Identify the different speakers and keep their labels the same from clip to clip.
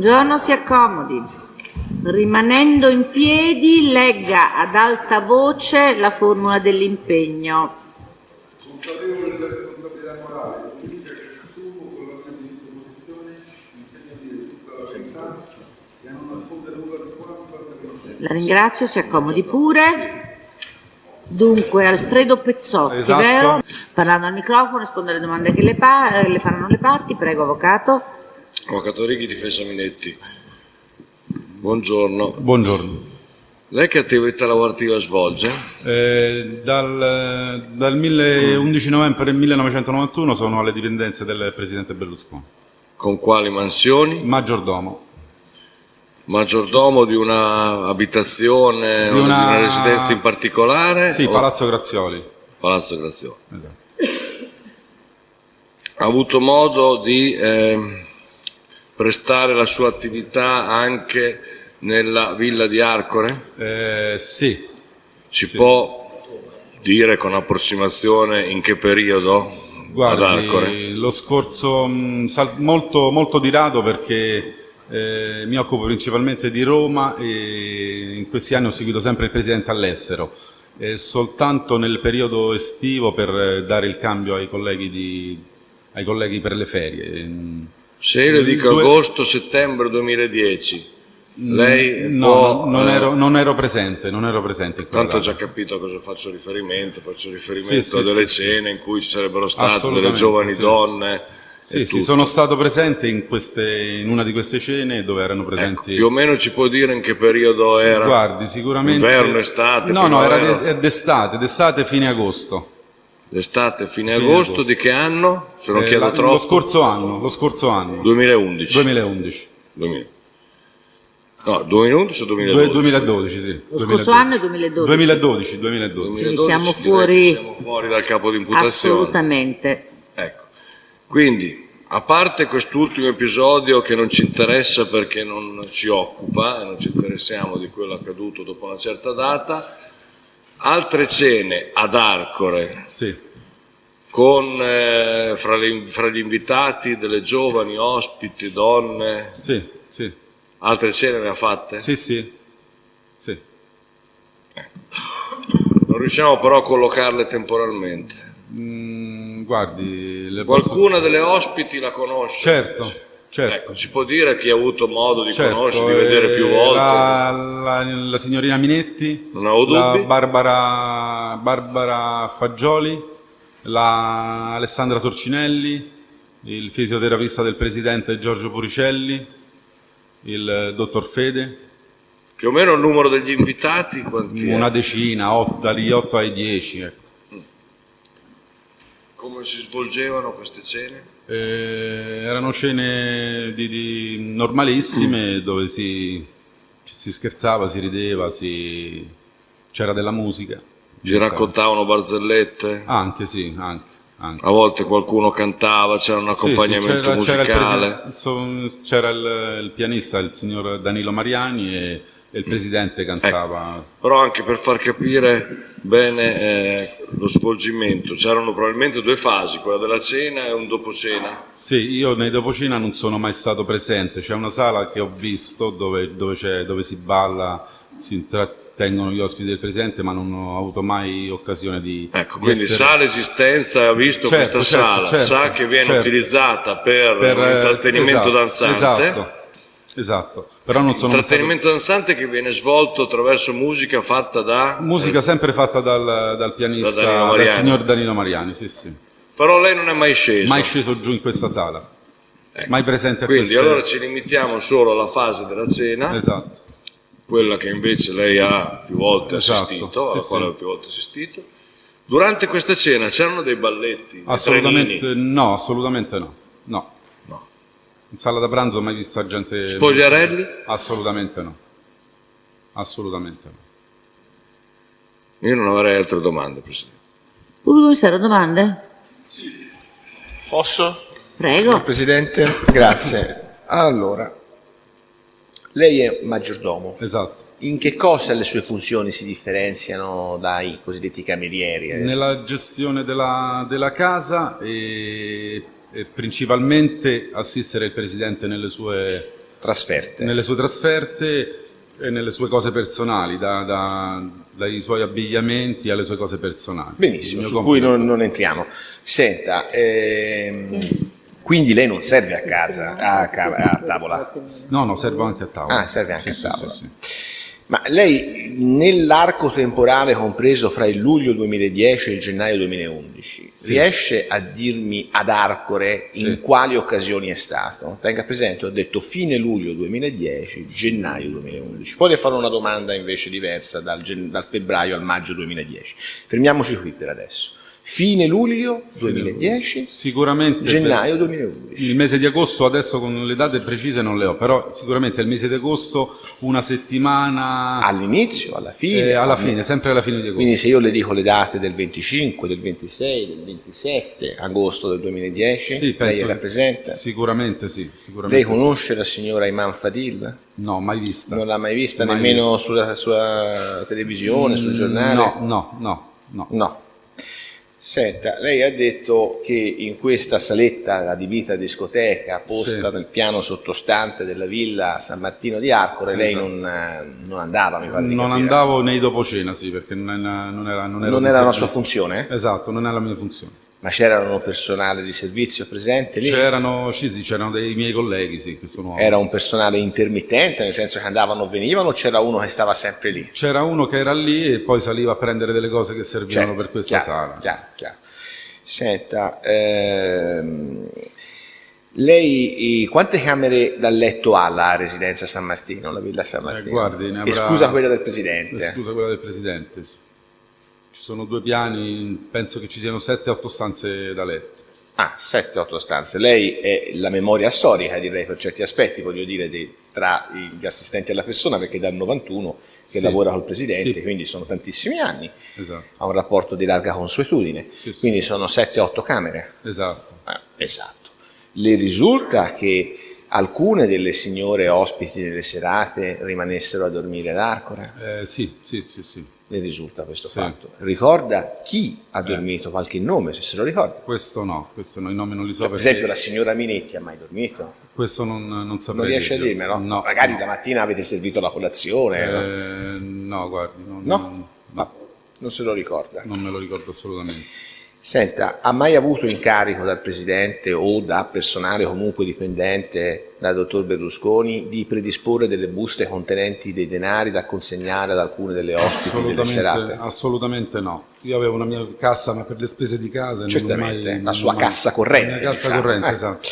Speaker 1: Buongiorno, si accomodi. Rimanendo in piedi, legga ad alta voce la formula dell'impegno.
Speaker 2: Consapevole della responsabilità morale, comunica che assumo con la mia disposizione l'impegno di dire tutta la verità e a non nascondere nulla di quanto per me stesso.
Speaker 1: La ringrazio, si accomodi pure. Dunque, Alfredo Pezzotti,
Speaker 3: Esatto.
Speaker 1: vero? Parlando al microfono, rispondere alle domande che le faranno le parti. Prego, avvocato.
Speaker 4: Avvocato Righi, difesa Minetti. Buongiorno.
Speaker 3: Buongiorno.
Speaker 4: Lei che attività lavorativa svolge?
Speaker 3: Dal 11 novembre 1991 sono alle dipendenze del presidente Berlusconi.
Speaker 4: Con quali mansioni?
Speaker 3: Maggiordomo.
Speaker 4: Maggiordomo di una abitazione o di una residenza in particolare?
Speaker 3: Sì, Palazzo Grazioli.
Speaker 4: Palazzo Grazioli.
Speaker 3: Esatto.
Speaker 4: Ha avuto modo di prestare la sua attività anche nella villa di Arcore?
Speaker 3: Sì.
Speaker 4: Ci
Speaker 3: Sì.
Speaker 4: può dire con approssimazione in che periodo ad Arcore?
Speaker 3: Guardi, lo scorso, molto, molto di rado perché mi occupo principalmente di Roma e in questi anni ho seguito sempre il Presidente all'estero. Soltanto nel periodo estivo per dare il cambio ai colleghi per le ferie.
Speaker 4: Se io le dico agosto-settembre 2010, lei
Speaker 3: No,
Speaker 4: può...
Speaker 3: non ero presente in quella
Speaker 4: Tanto ho
Speaker 3: data.
Speaker 4: già capito a cosa faccio riferimento
Speaker 3: Sì,
Speaker 4: a delle
Speaker 3: sì.
Speaker 4: cene in cui ci sarebbero state delle
Speaker 3: Assolutamente,
Speaker 4: giovani
Speaker 3: sì.
Speaker 4: donne.
Speaker 3: Sì, sono stato presente in una di queste cene dove erano presenti.
Speaker 4: Ecco, più o meno ci può dire in che periodo era?
Speaker 3: Guardi, sicuramente.
Speaker 4: Inverno, estate?
Speaker 3: No,
Speaker 4: primavera?
Speaker 3: era d'estate, fine agosto.
Speaker 4: L'estate, fine
Speaker 3: Fine
Speaker 4: agosto,
Speaker 3: agosto.
Speaker 4: di che anno? Se non chiedo troppo.
Speaker 3: Lo scorso anno.
Speaker 4: 2011.
Speaker 3: 2011.
Speaker 4: 2000. No, 2011 o 2012?
Speaker 3: 2012, sì.
Speaker 1: Lo scorso anno è 2012.
Speaker 3: 2012.
Speaker 4: 2012,
Speaker 1: siamo
Speaker 4: direi
Speaker 1: fuori-
Speaker 4: che siamo fuori dal capo di imputazione.
Speaker 1: Assolutamente.
Speaker 4: Ecco, quindi, a parte quest'ultimo episodio che non ci interessa perché non ci occupa e non ci interessiamo di quello accaduto dopo una certa data, altre cene ad Arcore
Speaker 3: Sì.
Speaker 4: con fra gli invitati delle giovani ospiti, donne,
Speaker 3: Sì.
Speaker 4: altre cene ne ha fatte?
Speaker 3: Sì.
Speaker 4: Non riusciamo però a collocarle temporalmente.
Speaker 3: Guardi,
Speaker 4: Qualcuna delle ospiti la conosce?
Speaker 3: Certo.
Speaker 4: Ecco, ci può dire chi ha avuto modo di
Speaker 3: Certo,
Speaker 4: conoscere, di vedere più volte?
Speaker 3: la signorina Minetti,
Speaker 4: Non avevo
Speaker 3: la
Speaker 4: dubbi?
Speaker 3: Barbara Fagioli, la Alessandra Sorcinelli, il fisioterapista del presidente Giorgio Puricelli, il dottor Fede,
Speaker 4: Più o meno il numero degli invitati? Quanti
Speaker 3: una
Speaker 4: è?
Speaker 3: decina, dagli 8 ai 10. Ecco.
Speaker 4: Come si svolgevano queste cene?
Speaker 3: Erano cene normalissime dove si scherzava, si rideva, c'era della musica.
Speaker 4: Ci raccontavano barzellette?
Speaker 3: Anche, sì, anche.
Speaker 4: A volte qualcuno cantava, c'era un accompagnamento musicale?
Speaker 3: C'era il pianista, il signor Danilo Mariani, e il presidente cantava.
Speaker 4: Però anche per far capire bene lo svolgimento, c'erano probabilmente due fasi, quella della cena e un dopo cena.
Speaker 3: Sì, io nei dopocena non sono mai stato presente, c'è una sala che ho visto dove si balla, si intrattengono gli ospiti del presidente, ma non ho avuto mai occasione di
Speaker 4: Ecco,
Speaker 3: di
Speaker 4: quindi
Speaker 3: essere...
Speaker 4: sa l'esistenza e ha visto
Speaker 3: Certo,
Speaker 4: questa sala,
Speaker 3: certo,
Speaker 4: sa che viene
Speaker 3: certo.
Speaker 4: utilizzata per un intrattenimento danzante.
Speaker 3: Esatto, però non sono mai stato...
Speaker 4: Intrattenimento danzante che viene svolto attraverso musica fatta da...
Speaker 3: Musica sempre fatta dal pianista,
Speaker 4: Da Danilo
Speaker 3: dal
Speaker 4: Mariani.
Speaker 3: signor Danilo Mariani, sì.
Speaker 4: Però lei non è mai sceso.
Speaker 3: Mai sceso giù in questa sala,
Speaker 4: Ecco.
Speaker 3: mai presente a
Speaker 4: Quindi
Speaker 3: queste...
Speaker 4: allora ci limitiamo solo alla fase della cena,
Speaker 3: Esatto.
Speaker 4: quella che invece lei ha più volte
Speaker 3: Esatto,
Speaker 4: assistito, alla
Speaker 3: sì,
Speaker 4: quale
Speaker 3: sì.
Speaker 4: ha più volte assistito. Durante questa cena c'erano dei balletti, dei
Speaker 3: Assolutamente
Speaker 4: trenini?
Speaker 3: no, assolutamente no. No.
Speaker 4: No.
Speaker 3: In sala da pranzo ho mai visto gente...
Speaker 4: Spogliarelli?
Speaker 3: Assolutamente no. Assolutamente no.
Speaker 4: Io non avrei altre domande, Presidente.
Speaker 1: Commissario, domande?
Speaker 5: Posso?
Speaker 1: Prego.
Speaker 5: Presidente, grazie. Allora, lei è maggiordomo.
Speaker 3: Esatto.
Speaker 5: In che cosa le sue funzioni si differenziano dai cosiddetti camerieri?
Speaker 3: Nella gestione della casa e principalmente assistere il presidente nelle sue
Speaker 5: trasferte.
Speaker 3: Nelle sue trasferte e nelle sue cose personali, dai suoi abbigliamenti alle sue cose personali.
Speaker 5: Benissimo,
Speaker 3: Il mio
Speaker 5: su cui
Speaker 3: compito-
Speaker 5: non entriamo. Senta, quindi lei non serve a casa, a tavola?
Speaker 3: No, servo anche a tavola.
Speaker 5: Ah, serve anche
Speaker 3: Sì,
Speaker 5: a
Speaker 3: sì,
Speaker 5: tavola.
Speaker 3: sì, sì.
Speaker 5: Ma lei, nell'arco temporale compreso fra il luglio 2010 e il gennaio 2011, riesce a dirmi ad Arcore in quali occasioni è stato? Tenga presente, ho detto fine luglio 2010, gennaio 2011. Poi le farò una domanda invece diversa dal febbraio al maggio 2010. Fermiamoci qui per adesso. Fine luglio 2010,
Speaker 3: Sicuramente
Speaker 5: gennaio
Speaker 3: per
Speaker 5: 2011.
Speaker 3: il mese di agosto, adesso con le date precise non le ho, però sicuramente il mese di agosto, una settimana
Speaker 5: All'inizio, alla fine?
Speaker 3: alla fine, sempre alla fine di agosto.
Speaker 5: Quindi se io le dico le date del 25, del 26, del 27 agosto del 2010,
Speaker 3: Sì,
Speaker 5: lei
Speaker 3: penso
Speaker 5: è rappresenta?
Speaker 3: Sicuramente sì, sicuramente
Speaker 5: Lei conosce la signora Iman Fadil?
Speaker 3: sì. No, mai vista.
Speaker 5: Non l'ha mai vista
Speaker 3: Mai
Speaker 5: nemmeno
Speaker 3: vista.
Speaker 5: sulla televisione, sul giornale?
Speaker 3: No.
Speaker 5: No. Senta, lei ha detto che in questa saletta adibita a discoteca, posta
Speaker 3: Sì.
Speaker 5: nel piano sottostante della villa San Martino di Arcore, lei
Speaker 3: Esatto.
Speaker 5: non andava, mi pare di
Speaker 3: Non
Speaker 5: capire.
Speaker 3: andavo nei dopo cena, sì, perché non era
Speaker 5: Non
Speaker 3: di
Speaker 5: era la
Speaker 3: servizio.
Speaker 5: sua funzione?
Speaker 3: Esatto, non è la mia funzione.
Speaker 5: Ma c'erano personale di servizio presente lì?
Speaker 3: C'erano dei miei colleghi, sì, che sono...
Speaker 5: Era un personale intermittente, nel senso che andavano o venivano, o c'era uno che stava sempre lì?
Speaker 3: C'era uno che era lì e poi saliva a prendere delle cose che servivano
Speaker 5: Certo,
Speaker 3: per questa
Speaker 5: chiaro,
Speaker 3: sala.
Speaker 5: chiaro. Senta, lei quante camere da letto ha la residenza San Martino, la villa San Martino?
Speaker 3: Guardi, ne avrà...
Speaker 5: Esclusa quella del Presidente?
Speaker 3: Esclusa quella del Presidente, sì. Ci sono 2 piani, penso che ci siano 7-8 stanze da letto.
Speaker 5: Ah, 7-8 stanze. Lei è la memoria storica, direi, per certi aspetti, voglio dire, tra gli assistenti alla persona, perché dal 91 che
Speaker 3: Sì.
Speaker 5: lavora col Presidente,
Speaker 3: Sì.
Speaker 5: quindi sono tantissimi anni,
Speaker 3: Esatto,
Speaker 5: ha un rapporto di larga consuetudine,
Speaker 3: Sì, sì.
Speaker 5: quindi sono 7-8 camere.
Speaker 3: esatto.
Speaker 5: Esatto. Le risulta che alcune delle signore ospiti delle serate rimanessero a dormire ad Arcore?
Speaker 3: Sì.
Speaker 5: Le risulta questo
Speaker 3: Sì.
Speaker 5: fatto? Ricorda chi ha dormito, qualche nome, se se lo ricorda?
Speaker 3: Questo no, i nomi non li so
Speaker 5: Per
Speaker 3: perché...
Speaker 5: esempio la signora Minetti ha mai dormito?
Speaker 3: Questo non saprei
Speaker 5: Non riesce a
Speaker 3: dirlo.
Speaker 5: dirmelo?
Speaker 3: No.
Speaker 5: Magari
Speaker 3: no.
Speaker 5: la mattina avete servito la colazione? No?
Speaker 3: No, guardi,
Speaker 5: No? Non se lo ricorda.
Speaker 3: non me lo ricordo assolutamente.
Speaker 5: Senta, ha mai avuto incarico dal Presidente o da personale comunque dipendente dal dottor Berlusconi di predisporre delle buste contenenti dei denari da consegnare ad alcune delle ospiti delle serate?
Speaker 3: Assolutamente no. Io avevo una mia cassa, ma per le spese di casa...
Speaker 5: Certamente, la sua cassa corrente.
Speaker 3: La mia cassa
Speaker 5: diciamo.
Speaker 3: corrente, esatto.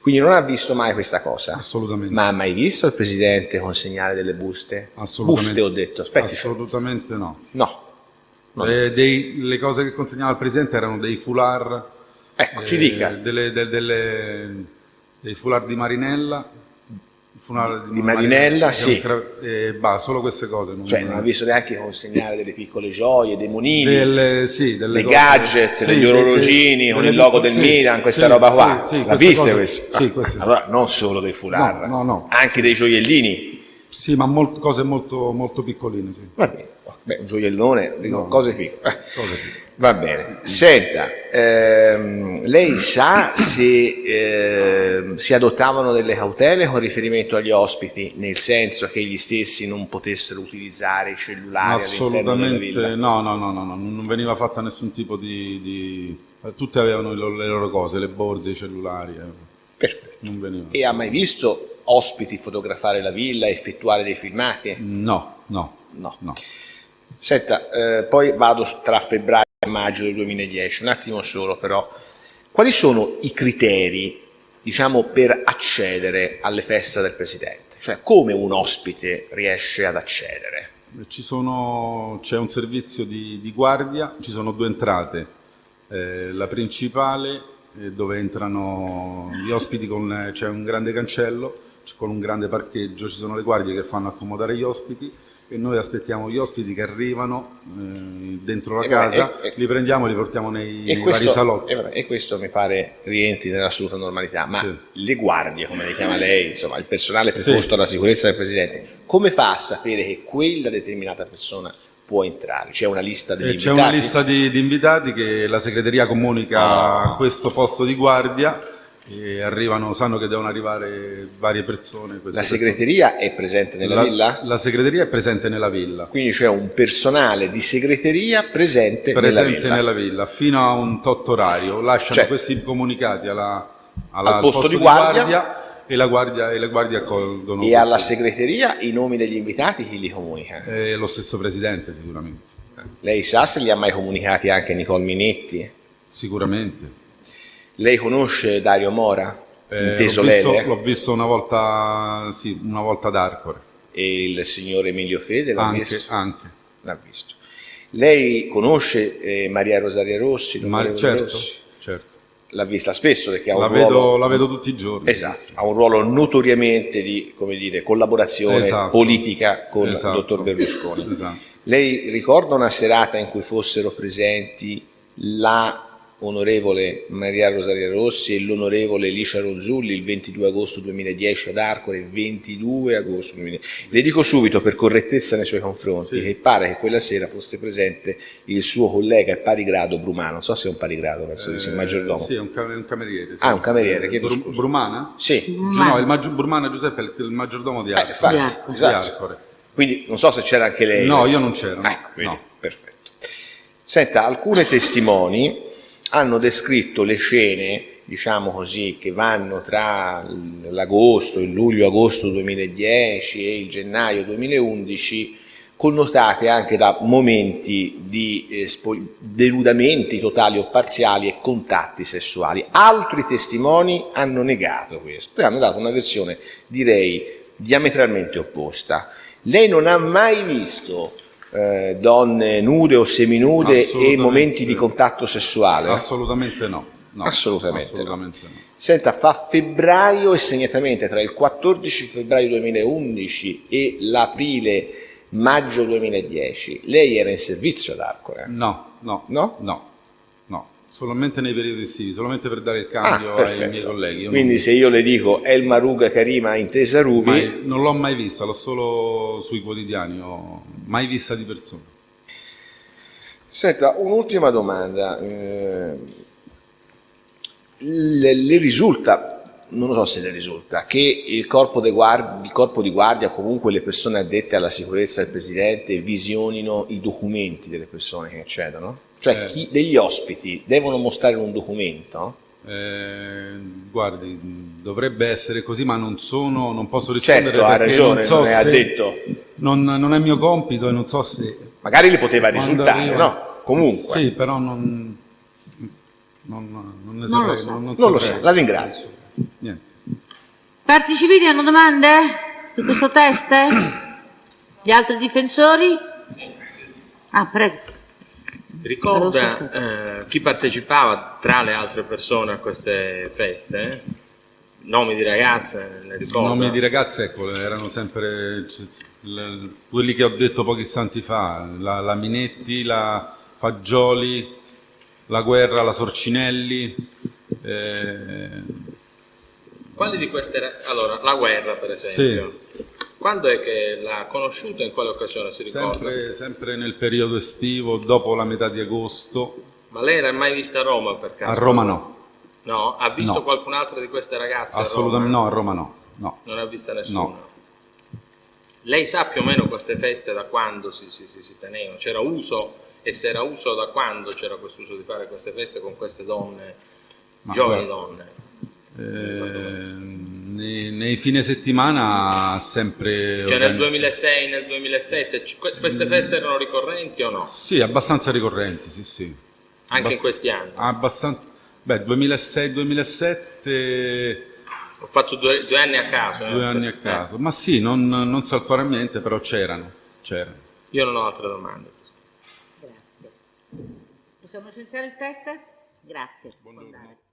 Speaker 5: Quindi non ha visto mai questa cosa?
Speaker 3: Assolutamente.
Speaker 5: Ma ha mai visto il Presidente consegnare delle buste?
Speaker 3: Assolutamente.
Speaker 5: Buste ho detto, aspetti.
Speaker 3: Assolutamente no.
Speaker 5: No. No.
Speaker 3: Le cose che consegnava il Presidente erano dei foulard...
Speaker 5: Ecco, ci dica.
Speaker 3: Dei foulard di Marinella. Foulard
Speaker 5: Di Marinella, sì.
Speaker 3: Solo queste cose.
Speaker 5: Cioè non ha visto neanche consegnare delle piccole gioie, dei monini,
Speaker 3: delle
Speaker 5: dei
Speaker 3: cose-
Speaker 5: gadget,
Speaker 3: sì,
Speaker 5: degli orologini con
Speaker 3: delle
Speaker 5: il logo del
Speaker 3: piccole- sì,
Speaker 5: Milan, questa
Speaker 3: sì,
Speaker 5: roba qua.
Speaker 3: sì,
Speaker 5: L'ha
Speaker 3: queste
Speaker 5: viste
Speaker 3: cose-
Speaker 5: queste?
Speaker 3: Sì, queste sì.
Speaker 5: Allora, non solo dei foulard,
Speaker 3: No.
Speaker 5: anche dei gioiellini.
Speaker 3: Sì, ma cose molto, molto piccoline, sì.
Speaker 5: Va bene. Beh, un gioiellone, dico, cose piccole.
Speaker 3: Cose piccole.
Speaker 5: Va bene. Senta, lei sa se si adottavano delle cautele con riferimento agli ospiti, nel senso che gli stessi non potessero utilizzare i cellulari all'interno della villa?
Speaker 3: Assolutamente no, non veniva fatta nessun tipo tutti avevano le loro cose, le borse, i cellulari.
Speaker 5: Perfetto.
Speaker 3: Non veniva.
Speaker 5: E ha mai visto ospiti fotografare la villa e effettuare dei filmati?
Speaker 3: No.
Speaker 5: No. Senta, poi vado tra febbraio e maggio del 2010, un attimo solo però. Quali sono i criteri, diciamo, per accedere alle feste del Presidente? Cioè, come un ospite riesce ad accedere?
Speaker 3: C'è un servizio di guardia, ci sono 2 entrate. La principale, dove entrano gli ospiti, c'è un grande cancello, con un grande parcheggio, ci sono le guardie che fanno accomodare gli ospiti e noi aspettiamo gli ospiti che arrivano dentro la casa, li prendiamo e li portiamo nei vari salotti.
Speaker 5: E questo mi pare rientri nell'assoluta normalità, ma
Speaker 3: Sì.
Speaker 5: le guardie, come le chiama lei, insomma, il personale preposto alla sicurezza del Presidente, come fa a sapere che quella determinata persona può entrare? C'è una lista degli
Speaker 3: C'è
Speaker 5: invitati?
Speaker 3: una lista di invitati che la segreteria comunica a questo posto di guardia e arrivano, sanno che devono arrivare varie persone.
Speaker 5: La segreteria è presente nella villa?
Speaker 3: La segreteria è presente nella villa.
Speaker 5: Quindi c'è un personale di segreteria presente
Speaker 3: Nella villa. Fino a un tot orario. Lasciano
Speaker 5: Certo.
Speaker 3: questi comunicati al
Speaker 5: posto di guardia
Speaker 3: e la guardia accolgono.
Speaker 5: E alla segreteria i nomi degli invitati chi li comunica?
Speaker 3: Lo stesso presidente sicuramente.
Speaker 5: Lei sa se li ha mai comunicati anche Nicole Minetti?
Speaker 3: Sicuramente.
Speaker 5: Lei conosce Dario Mora? Inteso Lele?
Speaker 3: L'ho visto una volta, sì, una volta ad Arcore.
Speaker 5: E il signor Emilio Fede l'ha visto?
Speaker 3: Anche.
Speaker 5: L'ha visto. Lei conosce Maria Rosaria Rossi?
Speaker 3: Certo,
Speaker 5: Rossi?
Speaker 3: certo.
Speaker 5: L'ha vista spesso perché ha un
Speaker 3: ruolo... La vedo tutti i giorni.
Speaker 5: Esatto, ha un ruolo notoriamente di, come dire, collaborazione politica con il dottor Berlusconi.
Speaker 3: Esatto.
Speaker 5: Lei ricorda una serata in cui fossero presenti la onorevole Maria Rosaria Rossi e l'onorevole Licia Ronzulli il 22 agosto 2010 ad Arcore, il 22 agosto 2010. Le dico subito per correttezza nei suoi confronti che pare che quella sera fosse presente il suo collega e pari grado Brumana, non so se è un pari grado, penso di sì, un maggiordomo.
Speaker 3: Sì, è un cameriere. Sì.
Speaker 5: Ah, un cameriere, chiedo scusa.
Speaker 3: Brumana?
Speaker 5: Sì.
Speaker 3: No, Brumana Giuseppe è il maggiordomo di Arcore.
Speaker 5: Di Arcore. Quindi non so se c'era anche lei.
Speaker 3: No, io non c'ero.
Speaker 5: Ecco, vedi, no. Perfetto. Senta, alcuni testimoni hanno descritto le scene, diciamo così, che vanno tra l'agosto, il luglio-agosto 2010 e il gennaio 2011, connotate anche da momenti di denudamenti totali o parziali e contatti sessuali. Altri testimoni hanno negato questo e hanno dato una versione, direi, diametralmente opposta. Lei non ha mai visto donne nude o seminude e momenti di contatto sessuale?
Speaker 3: Assolutamente no.
Speaker 5: Assolutamente no. Senta, fa febbraio e segnatamente tra il 14 febbraio 2011 e l'aprile maggio 2010 lei era in servizio ad Arcore?
Speaker 3: No, solamente nei periodi estivi, solamente per dare il cambio ai miei colleghi.
Speaker 5: Quindi se io le dico Elma Ruga Karima Intesa Rubi...
Speaker 3: Non l'ho mai vista, l'ho solo sui quotidiani, ho mai vista di persona.
Speaker 5: Senta, un'ultima domanda. Le risulta, non so se le risulta, che il corpo di guardia, comunque le persone addette alla sicurezza del Presidente, visionino i documenti delle persone che accedono? Cioè degli ospiti devono mostrare un documento?
Speaker 3: Guardi, dovrebbe essere così, ma non posso rispondere
Speaker 5: perché
Speaker 3: ha ragione,
Speaker 5: non so non è addetto.
Speaker 3: Non è mio compito e non so se...
Speaker 5: Magari le poteva risultare, no? Comunque.
Speaker 3: Sì, però non ne
Speaker 5: saprei. Non lo so, la ringrazio.
Speaker 3: Niente.
Speaker 1: Parti civili hanno domande su questo test? Gli altri difensori? Ah, prego.
Speaker 6: Ricorda chi partecipava tra le altre persone a queste feste? Nomi di ragazze, ne ricorda?
Speaker 3: Nomi di ragazze, ecco, erano sempre quelli che ho detto pochi istanti fa, la Minetti, la Fagioli, la Guerra, la Sorcinelli.
Speaker 6: Quali di queste... Allora, la Guerra per esempio. Sì. Quando è che l'ha conosciuta e in quale occasione si ricorda?
Speaker 3: Sempre nel periodo estivo, dopo la metà di agosto.
Speaker 6: Ma lei era mai vista a Roma per caso?
Speaker 3: A Roma no.
Speaker 6: No? Ha visto qualcun'altra di queste ragazze?
Speaker 3: Assolutamente no, a Roma no.
Speaker 6: Non ha vista nessuno?
Speaker 3: No.
Speaker 6: Lei sa più o meno queste feste da quando si tenevano? C'era uso, e se era uso da quando c'era questo uso di fare queste feste con queste donne, giovani donne?
Speaker 3: Nei fine settimana sempre...
Speaker 6: Cioè nel 2006, nel 2007, queste feste erano ricorrenti o no?
Speaker 3: Sì, abbastanza ricorrenti, sì.
Speaker 6: Anche in questi anni?
Speaker 3: Abbastanza... 2006-2007...
Speaker 6: Ho fatto due anni a caso.
Speaker 3: 2 anni a caso, ma sì, non so attualmente, però c'erano.
Speaker 6: Io non ho altre domande.
Speaker 1: Grazie. Possiamo licenziare il test? Grazie.
Speaker 3: Buongiorno.